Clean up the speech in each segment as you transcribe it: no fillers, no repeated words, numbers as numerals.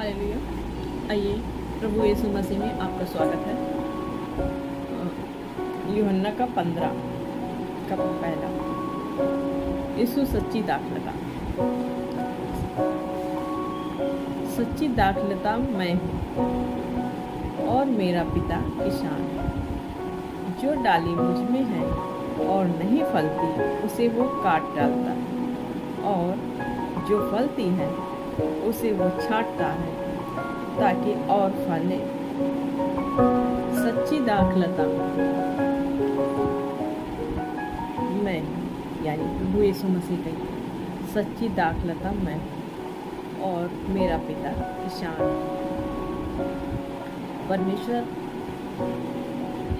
Hallelujah. आइए प्रभु यीशु मसीह में आपका स्वागत है। यूहन्ना का 15 का पहला। यीशु सच्ची दाखलता। सच्ची दाखलता मैं हूँ और मेरा पिता किसान है। जो डाली मुझ में है और नहीं फलती उसे वो काट डालता है, और जो फलती है उसे वो छांटता है ताकि और फले। सच्ची दाखलता मैं, यानी प्रभु यीशु मसीह की सच्ची दाखलता मैं और मेरा पिता किसान है। परमेश्वर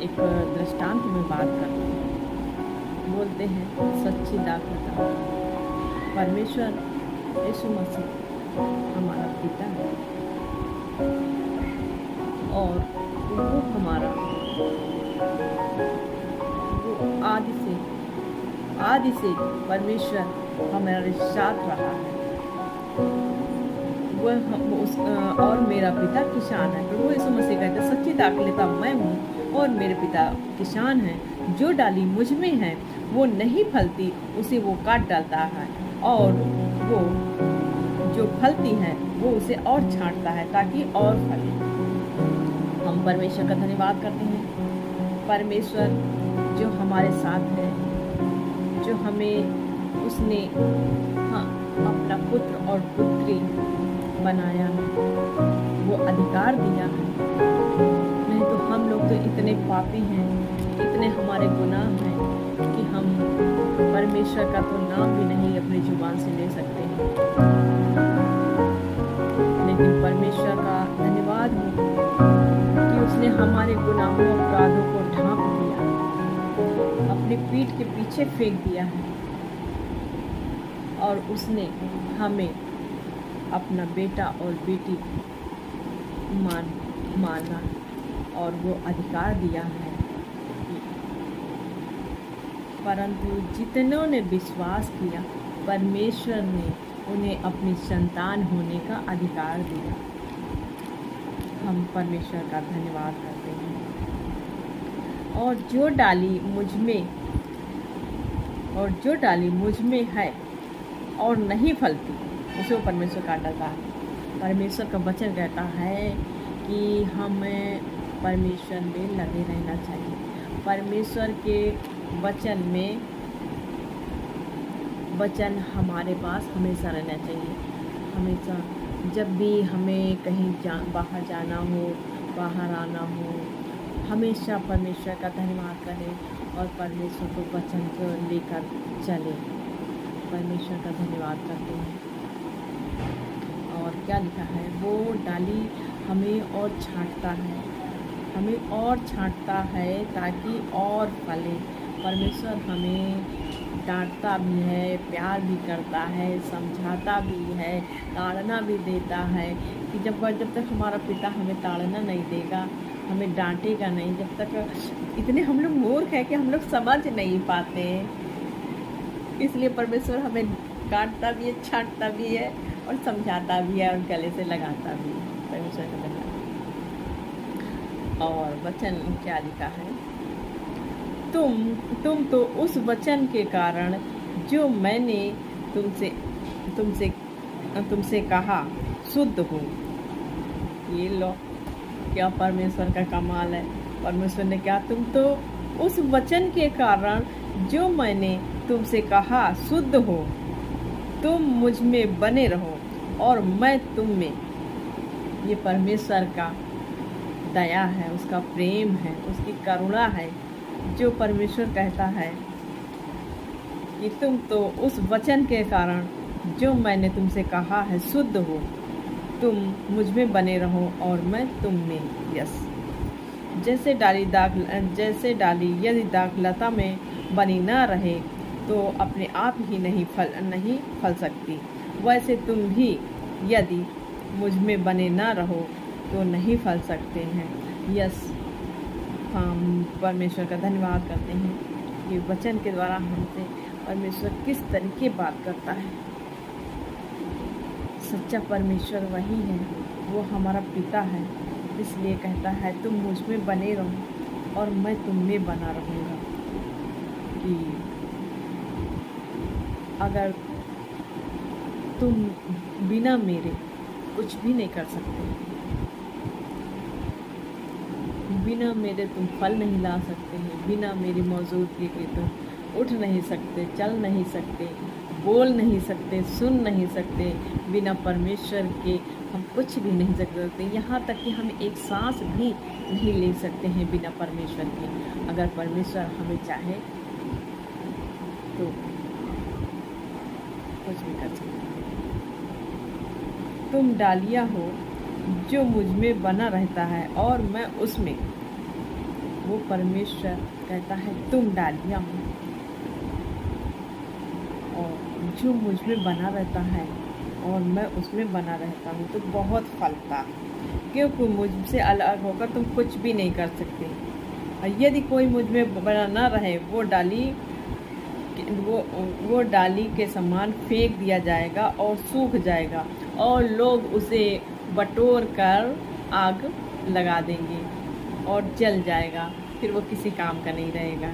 एक दृष्टांत में बात करते हैं, बोलते हैं सच्ची दाखलता। परमेश्वर यीशु मसीह हमारा पिता है और वो हमारा आदि से परमेश्वर हमारे साथ रहा है। और मेरा पिता किसान है। प्रभु यीशु मसीह कहते हैं सच्ची दाखलता मैं हूँ और मेरे पिता किसान हैं। जो डाली मुझ में है वो नहीं फलती उसे वो काट डालता है, और वो जो फलती है वो उसे और छांटता है ताकि और फले। हम परमेश्वर का धन्यवाद करते हैं। परमेश्वर जो हमारे साथ है, जो हमें उसने अपना पुत्र और पुत्री बनाया है, वो अधिकार दिया है। नहीं तो हम लोग तो इतने पापी हैं, इतने हमारे गुनाह हैं कि हम परमेश्वर का तो नाम भी नहीं अपनी जुबान से ले सकते हैं। लेकिन परमेश्वर का धन्यवाद हो कि उसने हमारे गुनाहों अपराधों को ढांप दिया, अपनी पीठ के पीछे फेंक दिया है, और उसने हमें अपना बेटा और बेटी माना और वो अधिकार दिया है। परंतु जितनों ने विश्वास किया, परमेश्वर ने उन्हें अपनी संतान होने का अधिकार दिया। हम परमेश्वर का धन्यवाद करते हैं। और जो डाली मुझ में है और नहीं फलती उसे वो परमेश्वर काट डालता है। परमेश्वर का वचन कहता है कि हमें परमेश्वर में लगे रहना चाहिए। परमेश्वर के वचन हमारे पास हमेशा रहना चाहिए। हमेशा जब भी हमें कहीं बाहर जाना हो, बाहर आना हो, हमेशा परमेश्वर का धन्यवाद करें और परमेश्वर को वचन को लेकर चलें। परमेश्वर का धन्यवाद करते हैं। और क्या लिखा है, वो डाली हमें और छांटता है ताकि और फले। परमेश्वर हमें डांटता भी है, प्यार भी करता है, समझाता भी है, ताड़ना भी देता है कि जब तक हमारा पिता हमें ताड़ना नहीं देगा, हमें डांटेगा नहीं, जब तक इतने हम लोग मूर्ख हैं कि हम लोग समझ नहीं पाते। इसलिए परमेश्वर हमें डांटता भी है, छांटता भी है और समझाता भी है और गले से लगाता भी है। परमेश्वर का धन्यवाद। और वचन क्या लिखा है, तुम तो उस वचन के कारण जो मैंने तुमसे कहा शुद्ध हो। ये लो, क्या परमेश्वर का कमाल है। परमेश्वर ने क्या, तुम तो उस वचन के कारण जो मैंने तुमसे कहा शुद्ध हो। तुम मुझ में बने रहो और मैं तुम में। ये परमेश्वर का दया है, उसका प्रेम है, उसकी करुणा है, जो परमेश्वर कहता है कि तुम तो उस वचन के कारण जो मैंने तुमसे कहा है शुद्ध हो। तुम मुझ में बने रहो और मैं तुम में। यस, जैसे डाली यदि दाखलता में बनी ना रहे तो अपने आप ही नहीं फल सकती, वैसे तुम भी यदि मुझ में बने ना रहो तो नहीं फल सकते हैं। यस, हम परमेश्वर का धन्यवाद करते हैं कि वचन के द्वारा हमसे परमेश्वर किस तरीके बात करता है। सच्चा परमेश्वर वही है, वो हमारा पिता है। इसलिए कहता है तुम मुझ में बने रहो और मैं तुम में बना रहूँगा। कि अगर तुम बिना मेरे कुछ भी नहीं कर सकते, बिना मेरे तुम फल नहीं ला सकते हैं, बिना मेरी मौजूदगी के तुम उठ नहीं सकते, चल नहीं सकते, बोल नहीं सकते, सुन नहीं सकते। बिना परमेश्वर के हम कुछ भी नहीं कर सकते, यहाँ तक कि हम एक सांस भी नहीं ले सकते हैं बिना परमेश्वर के। अगर परमेश्वर हमें चाहे तो कुछ भी कर सकते हैं। तुम डालियाँ हो जो मुझ में बना रहता है और मैं उसमें। वो परमेश्वर कहता है तुम डालियाँ हो और जो मुझ में बना रहता है और मैं उसमें बना रहता हूँ तो बहुत फलता, क्योंकि मुझसे अलग होकर तुम कुछ भी नहीं कर सकते। और यदि कोई मुझ में बना न रहे वो डाली के समान फेंक दिया जाएगा और सूख जाएगा और लोग उसे बटोर कर आग लगा देंगे और जल जाएगा, फिर वो किसी काम का नहीं रहेगा।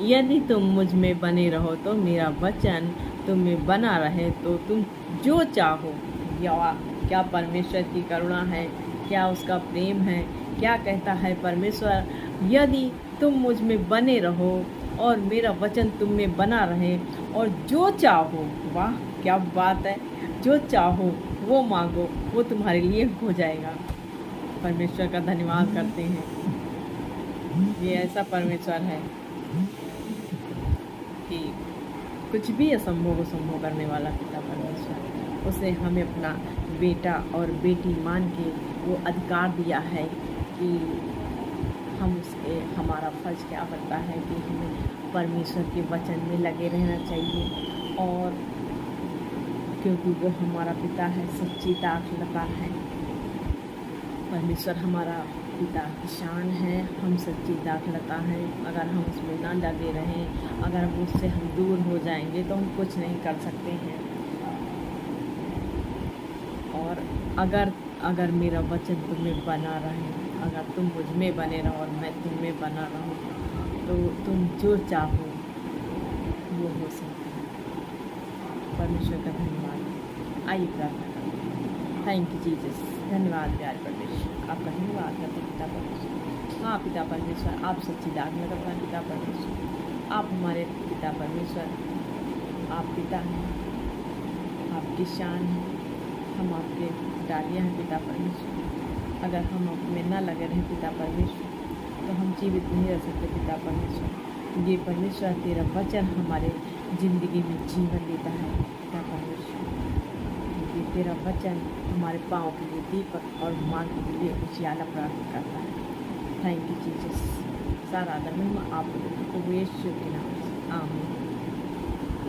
यदि तुम मुझ में बने रहो तो मेरा वचन तुम में बना रहे तो तुम जो चाहो। या क्या परमेश्वर की करुणा है, क्या उसका प्रेम है, क्या कहता है परमेश्वर, यदि तुम मुझ में बने रहो और मेरा वचन तुम में बना रहे और जो चाहो, वाह क्या बात है, जो चाहो वो मांगो वो तुम्हारे लिए हो जाएगा। परमेश्वर का धन्यवाद करते हैं। ये ऐसा परमेश्वर है कि कुछ भी असंभव को संभव करने वाला पिता परमेश्वर, उसे हमें अपना बेटा और बेटी मान के वो अधिकार दिया है कि हम उसके, हमारा फर्ज क्या बनता है कि हमें परमेश्वर के वचन में लगे रहना चाहिए। और क्योंकि वो हमारा पिता है, सच्ची दाखलता है। परमेश्वर हमारा पिता की शान है, हम सच्ची दाखलता है। अगर हम उसमें ना लगे रहें, अगर हम उससे हम दूर हो जाएंगे तो हम कुछ नहीं कर सकते हैं। और अगर मेरा वचन तुम में बना रहे, अगर तुम मुझ में बने रहो और मैं तुम में बना रहूँ तो तुम जो चाहो वो हो सकता है। परमेश्वर का धन्यवाद। आइए प्रार्थना करें। Thank you Jesus. धन्यवाद प्यारे परमेश्वर, आपका धन्यवाद करते पिता परमेश्वर। हाँ पिता परमेश्वर, आप सच्ची दाखलता है पिता परमेश्वर, आप हमारे पिता परमेश्वर, आप पिता हैं, आपकी शान है, हम आपके डालियाँ हैं पिता परमेश्वर। अगर हम अपने न लगे रहें पिता परमेश्वर तो हम जीवित नहीं रह सकते पिता परमेश्वर। ये परमेश्वर तेरा वचन हमारे ज़िंदगी में जीवन देता है पिता परमेश्वर। ये तेरा वचन हमारे पाँव के लिए दीपक और मार्ग के लिए उजियाला प्राप्त करता है। Thank you Jesus. सारा आदर महिमा आपको यीशु के नाम से आमीन।